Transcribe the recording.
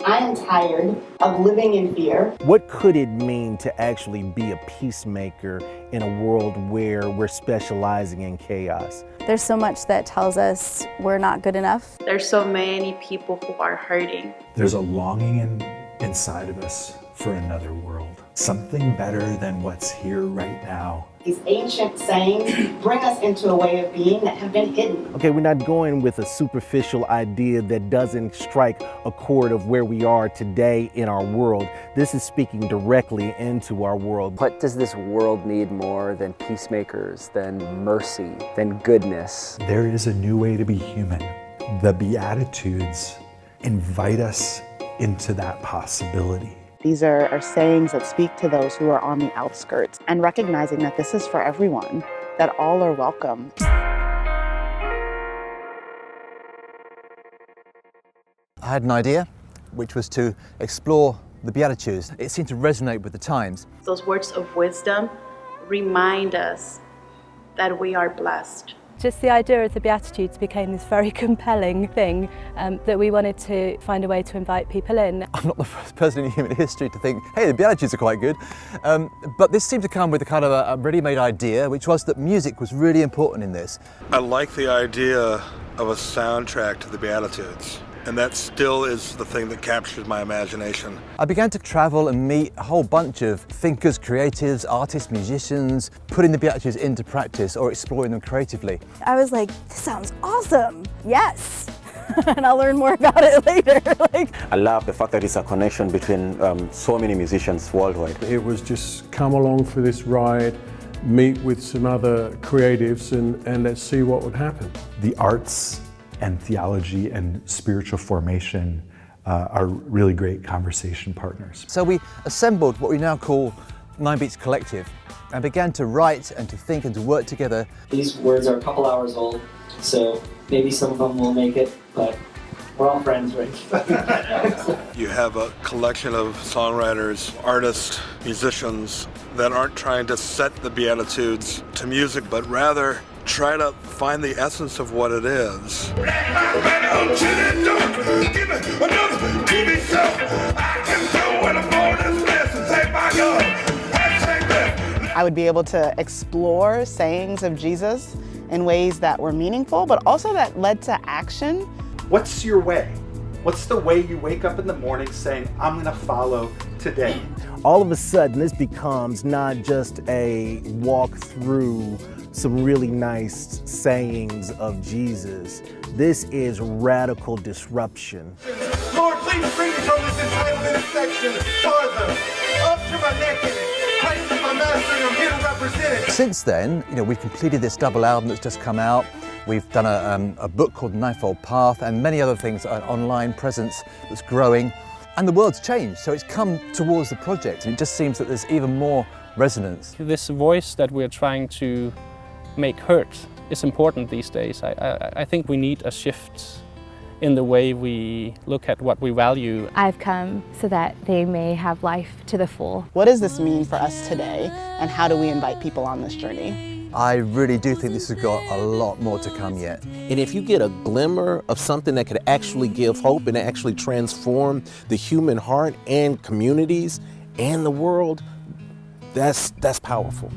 I am tired of living in fear. What could it mean to actually be a peacemaker in a world where we're specializing in chaos? There's so much that tells us we're not good enough. There's so many people who are hurting. There's a longing inside of us for another world, something better than what's here right now. These ancient sayings bring us into a way of being that have been hidden. Okay, we're not going with a superficial idea that doesn't strike a chord of where we are today in our world. This is speaking directly into our world. What does this world need more than peacemakers, than mercy, than goodness? There is a new way to be human. The Beatitudes invite us into that possibility. These are sayings that speak to those who are on the outskirts, and recognizing that this is for everyone, that all are welcome. I had an idea, which was to explore the Beatitudes. It seemed to resonate with the times. Those words of wisdom remind us that we are blessed. Just the idea of the Beatitudes became this very compelling thing that we wanted to find a way to invite people in. I'm not the first person in human history to think, hey, the Beatitudes are quite good. But this seemed to come with a kind of a ready-made idea, which was that music was really important in this. I like the idea of a soundtrack to the Beatitudes. And that still is the thing that captures my imagination. I began to travel and meet a whole bunch of thinkers, creatives, artists, musicians, putting the Beatitudes into practice or exploring them creatively. I was like, this sounds awesome, yes! And I'll learn more about it later. I love the fact that it's a connection between so many musicians worldwide. It was just come along for this ride, meet with some other creatives and let's see what would happen. The arts and theology and spiritual formation are really great conversation partners. So we assembled what we now call 9 Beats Collective and began to write and to think and to work together. These words are a couple hours old, so maybe some of them will make it, but we're all friends, right? You have a collection of songwriters, artists, musicians that aren't trying to set the Beatitudes to music, but rather try to find the essence of what it is. I would be able to explore sayings of Jesus in ways that were meaningful, but also that led to action. What's your way? What's the way you wake up in the morning saying, I'm going to follow today? All of a sudden, this becomes not just a walk through some really nice sayings of Jesus. This is radical disruption. Lord, please bring me from this entitled intersection farther, up to my neck in it. Christ is my master and I'm here to represent it. Since then, we've completed this double album that's just come out. We've done a book called Ninefold Path and many other things, an online presence that's growing. And the world's changed, so it's come towards the project, and it just seems that there's even more resonance. This voice that we're trying to make heard is important these days. I think we need a shift in the way we look at what we value. I've come so that they may have life to the full. What does this mean for us today, and how do we invite people on this journey? I really do think this has got a lot more to come yet. And if you get a glimmer of something that could actually give hope and actually transform the human heart and communities and the world, that's powerful.